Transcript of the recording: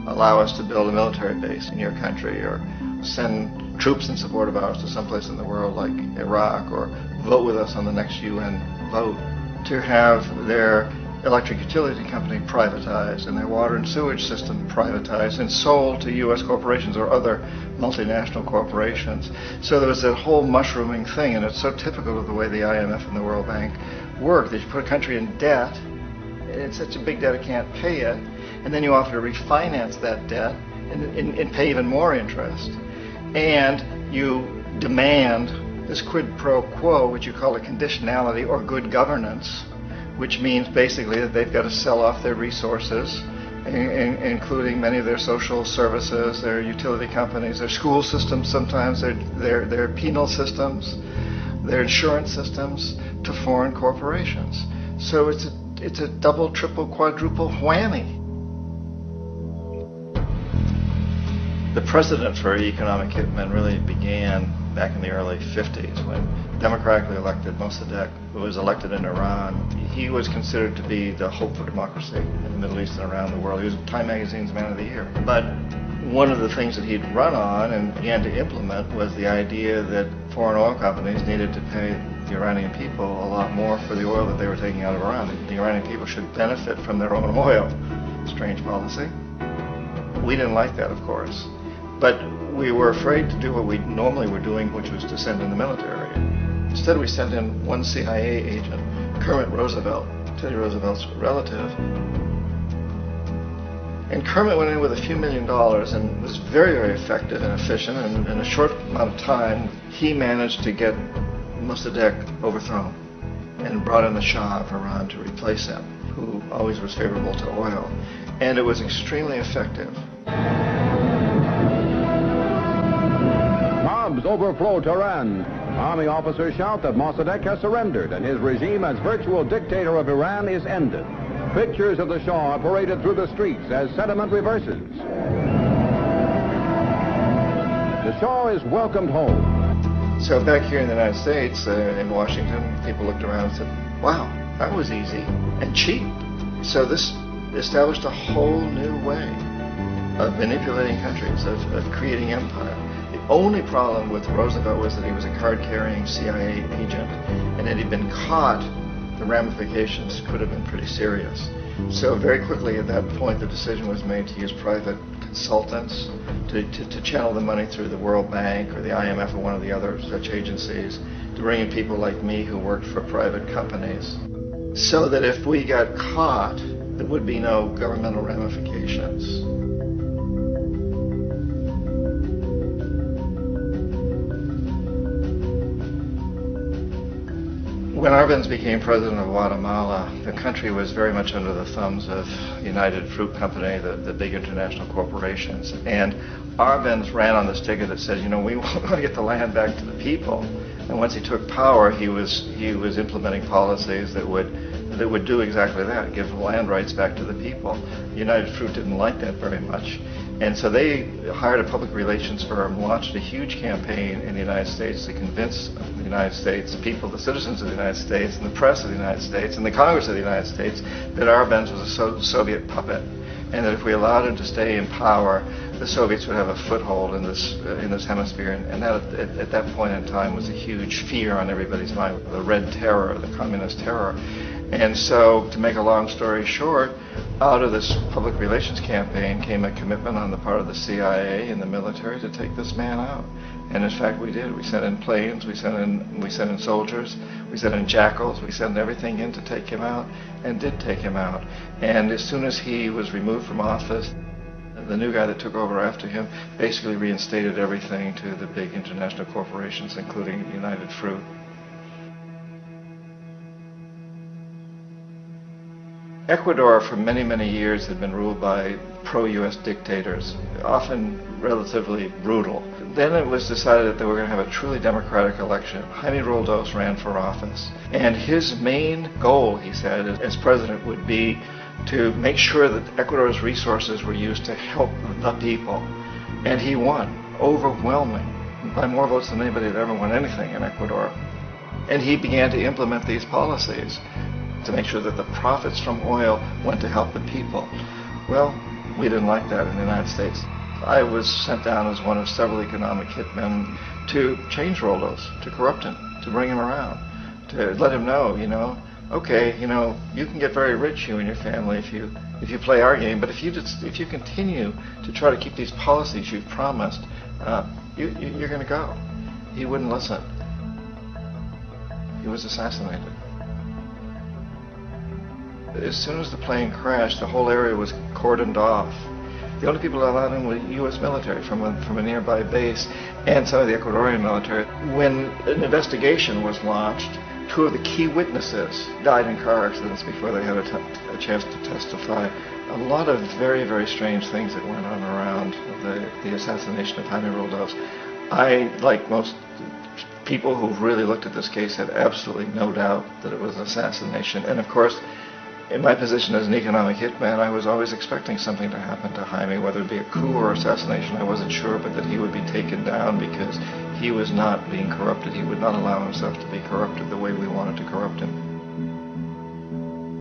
allow us to build a military base in your country, or send troops in support of ours to someplace in the world like Iraq, or vote with us on the next UN vote, to have their electric utility company privatized and their water and sewage system privatized and sold to U.S. corporations or other multinational corporations. So there was that whole mushrooming thing, and it's so typical of the way the IMF and the World Bank work, that you put a country in debt, and it's such a big debt it can't pay it, and then you offer to refinance that debt and pay even more interest. And you demand this quid pro quo, which you call a conditionality or good governance, which means basically that they've got to sell off their resources, including many of their social services, their utility companies, their school systems sometimes, their penal systems, their insurance systems, to foreign corporations. So it's a double, triple, quadruple whammy. The precedent for economic hitmen really began back in the early 50s when democratically elected Mossadegh, who was elected in Iran, he was considered to be the hope for democracy in the Middle East and around the world. He was Time Magazine's Man of the Year. But one of the things that he'd run on and began to implement was the idea that foreign oil companies needed to pay the Iranian people a lot more for the oil that they were taking out of Iran. The Iranian people should benefit from their own oil. Strange policy. We didn't like that, of course. But we were afraid to do what we normally were doing, which was to send in the military. Instead, we sent in one CIA agent, Kermit Roosevelt, Teddy Roosevelt's relative. And Kermit went in with a few $1 million and was very, very effective and efficient. And in a short amount of time, he managed to get Mossadegh overthrown and brought in the Shah of Iran to replace him, who always was favorable to oil. And it was extremely effective. Mobs overflow Tehran. Army officers shout that Mossadegh has surrendered and his regime as virtual dictator of Iran is ended. Pictures of the Shah are paraded through the streets as sentiment reverses. The Shah is welcomed home. So back here in the United States, in Washington, people looked around and said, wow, that was easy and cheap. So this established a whole new way of manipulating countries, of creating empire. The only problem with Roosevelt was that he was a card-carrying CIA agent, and had he been caught, the ramifications could have been pretty serious. So very quickly at that point, the decision was made to use private consultants to channel the money through the World Bank or the IMF or one of the other such agencies, to bring in people like me who worked for private companies, so that if we got caught, there would be no governmental ramifications. When Arbenz became president of Guatemala, the country was very much under the thumbs of United Fruit Company, the big international corporations. And Arbenz ran on this ticket that said, you know, we want to get the land back to the people. And once he took power, he was implementing policies that would do exactly that, give land rights back to the people. United Fruit didn't like that very much. And so they hired a public relations firm, launched a huge campaign in the United States to convince the United States people, the citizens of the United States, and the press of the United States, and the Congress of the United States, that Arbenz was a Soviet puppet, and that if we allowed him to stay in power, the Soviets would have a foothold in this hemisphere. And that, at that point in time, was a huge fear on everybody's mind, the Red Terror, the Communist terror. And so, to make a long story short, out of this public relations campaign came a commitment on the part of the CIA and the military to take this man out. And in fact, we did. We sent in planes, we sent in soldiers, we sent in jackals, we sent everything in to take him out, and did take him out. And as soon as he was removed from office, the new guy that took over after him basically reinstated everything to the big international corporations, including United Fruit. Ecuador for many, many years had been ruled by pro-US dictators, often relatively brutal. Then it was decided that they were going to have a truly democratic election. Jaime Roldos ran for office, and his main goal, he said, as president would be to make sure that Ecuador's resources were used to help the people. And he won, overwhelming, by more votes than anybody had ever won anything in Ecuador. And he began to implement these policies to make sure that the profits from oil went to help the people. Well, We didn't like that in the United States. I was sent down as one of several economic hitmen to change Roldos, to corrupt him, to bring him around, to let him know, okay, you can get very rich, you and your family, if you play our game, but if you continue to try to keep these policies you've promised, you're going to go. He wouldn't listen. He was assassinated. As soon as the plane crashed, the whole area was cordoned off. The only people that allowed in were U.S. military from a nearby base and some of the Ecuadorian military. When an investigation was launched, 2 of the key witnesses died in car accidents before they had a chance to testify. A lot of very, very strange things that went on around the assassination of Jaime Roldos. I, like most people who've really looked at this case, had absolutely no doubt that it was an assassination. And of course, in my position as an economic hitman, I was always expecting something to happen to Jaime, whether it be a coup or assassination, I wasn't sure, but that he would be taken down because he was not being corrupted. He would not allow himself to be corrupted the way we wanted to corrupt him.